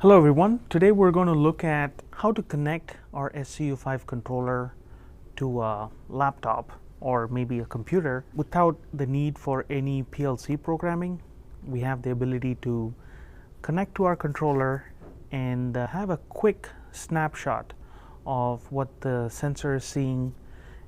Hello everyone, today we're going to look at how to connect our SCU5 controller to a laptop or maybe a computer without the need for any PLC programming. We have the ability to connect to our controller and have a quick snapshot of what the sensor is seeing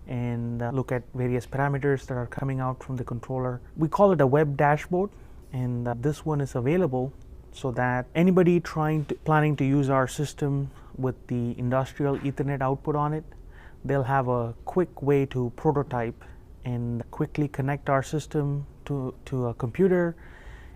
and look at various parameters that are coming out from the controller. We call it a web dashboard, and this one is available so that anybody planning to use our system with the industrial Ethernet output on it, they'll have a quick way to prototype and quickly connect our system to a computer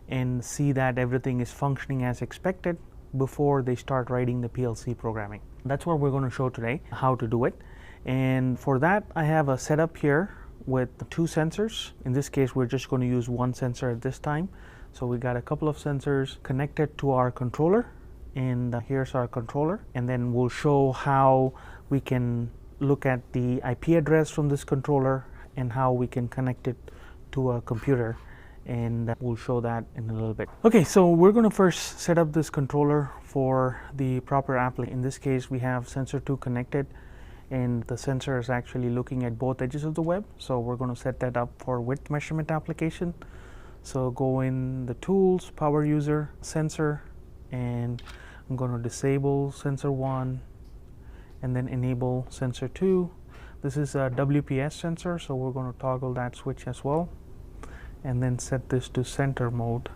and see that everything is functioning as expected before they start writing the PLC programming. That's what we're going to show today, how to do it. And for that, I have a setup here with two sensors. In this case, we're just going to use one sensor at this time. So we got a couple of sensors connected to our controller, and here's our controller, and then we'll show how we can look at the IP address from this controller and how we can connect it to a computer, and we'll show that in a little bit. Okay, so we're going to first set up this controller for the proper application. In this case, we have sensor 2 connected, and the sensor is actually looking at both edges of the web. So we're going to set that up for width measurement application. So go in the tools, power user, sensor, and I'm going to disable sensor 1 and then enable sensor 2. This is a WPS sensor, so we're going to toggle that switch as well, and then set this to center mode,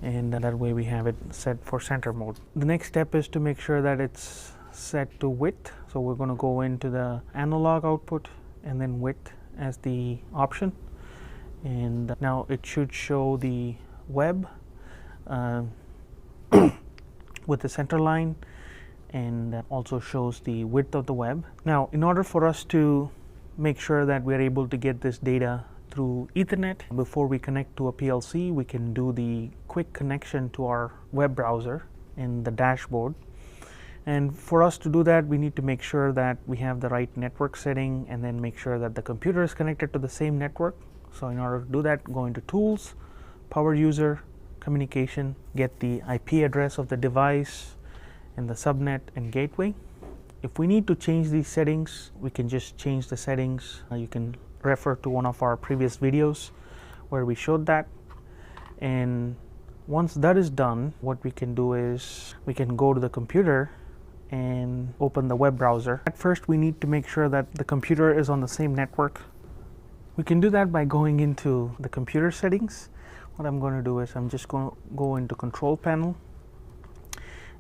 and that way we have it set for center mode. The next step is to make sure that it's set to width, so we're going to go into the analog output and then width as the option. And now it should show the web with the center line, and also shows the width of the web. Now, in order for us to make sure that we're able to get this data through Ethernet before we connect to a PLC, we can do the quick connection to our web browser in the dashboard. And for us to do that, we need to make sure that we have the right network setting, and then make sure that the computer is connected to the same network. So in order to do that, go into Tools, Power User, Communication, get the IP address of the device and the subnet and gateway. If we need to change these settings, we can just change the settings. You can refer to one of our previous videos where we showed that. And once that is done, what we can do is we can go to the computer and open the web browser. At first, we need to make sure that the computer is on the same network. We can do that by going into the computer settings. What I'm going to do is I'm just going to go into Control Panel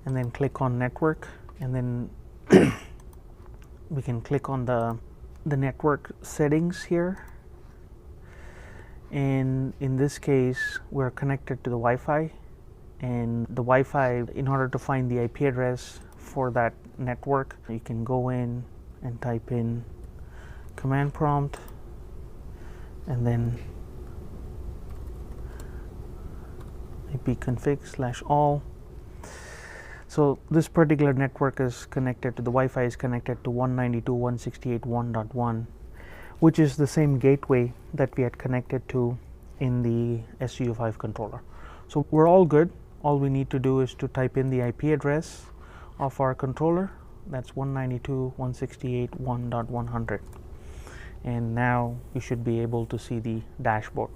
and then click on Network, and then we can click on the network settings here. And in this case, we're connected to the Wi-Fi, and the Wi-Fi, in order to find the IP address for that network, you can go in and type in command prompt and then ipconfig/all. So this particular network is connected to the Wi-Fi is connected to 192.168.1.1, which is the same gateway that we had connected to in the SCU5 controller. So we're all good. All we need to do is to type in the IP address of our controller. That's 192.168.1.100. And now you should be able to see the dashboard.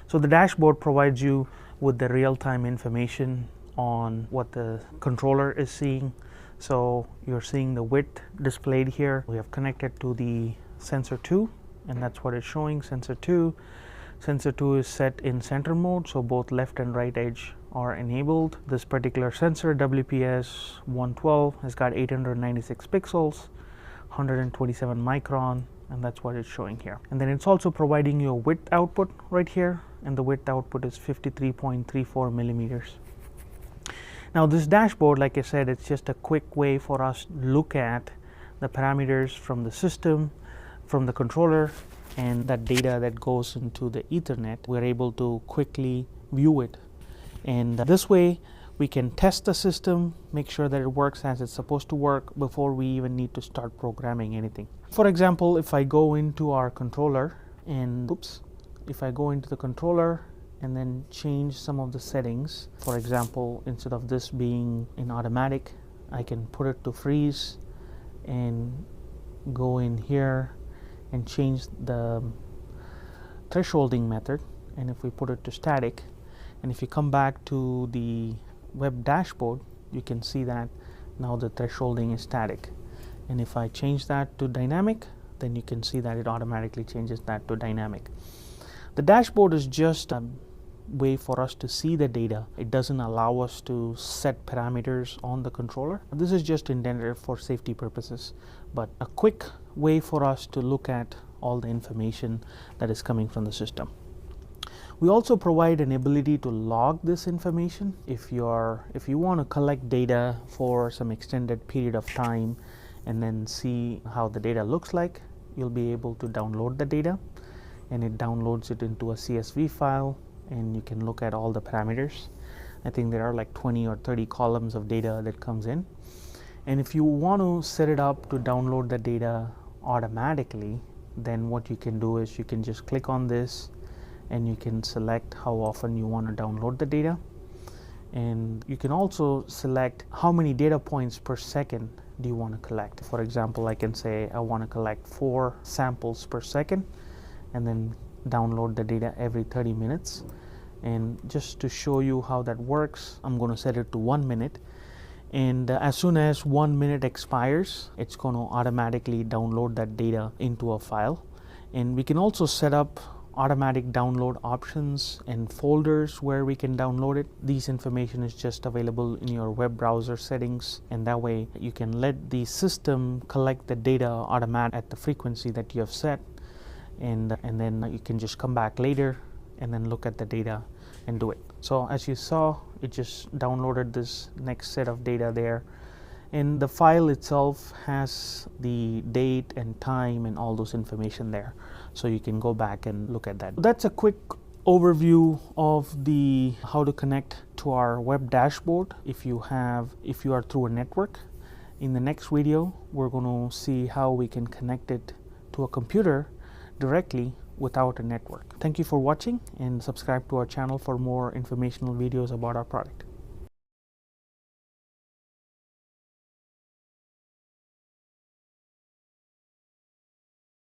So the dashboard provides you with the real-time information on what the controller is seeing. So you're seeing the width displayed here. We have connected to the sensor 2, and that's what it's showing, sensor 2. Sensor 2 is set in center mode, so both left and right edge are enabled. This particular sensor, WPS 112, has got 896 pixels, 127 micron, and that's what it's showing here. And then it's also providing you a width output right here, and the width output is 53.34 millimeters. Now this dashboard, like I said, it's just a quick way for us to look at the parameters from the system, from the controller, and that data that goes into the Ethernet. We're able to quickly view it, and this way we can test the system, make sure that it works as it's supposed to work before we even need to start programming anything. For example, if I go into our controller and if I go into the controller and then change some of the settings. For example, instead of this being in automatic, I can put it to freeze and go in here and change the thresholding method. And if we put it to static, and if you come back to the web dashboard, you can see that now the thresholding is static. And if I change that to dynamic, then you can see that it automatically changes that to dynamic. The dashboard is just a way for us to see the data. It doesn't allow us to set parameters on the controller. This is just intended for safety purposes, but a quick way for us to look at all the information that is coming from the system. We also provide an ability to log this information. If you want to collect data for some extended period of time and then see how the data looks like, you'll be able to download the data, and it downloads it into a CSV file, and you can look at all the parameters. I think there are like 20 or 30 columns of data that comes in. And if you want to set it up to download the data automatically, then what you can do is you can just click on this and you can select how often you want to download the data. And you can also select how many data points per second do you want to collect. For example, I can say I want to collect 4 samples per second and then download the data every 30 minutes. And just to show you how that works, I'm going to set it to 1 minute. And as soon as 1 minute expires, it's going to automatically download that data into a file. And we can also set up automatic download options and folders where we can download it. These information is just available in your web browser settings, and that way you can let the system collect the data automatic at the frequency that you have set, and then you can just come back later and then look at the data and do it. So as you saw, it just downloaded this next set of data there, and the file itself has the date and time and all those information there, so you can go back and look at that. That's a quick overview of the how to connect to our web dashboard if you are through a network. In the next video, we're going to see how we can connect it to a computer directly without a network. Thank you for watching, and subscribe to our channel for more informational videos about our product.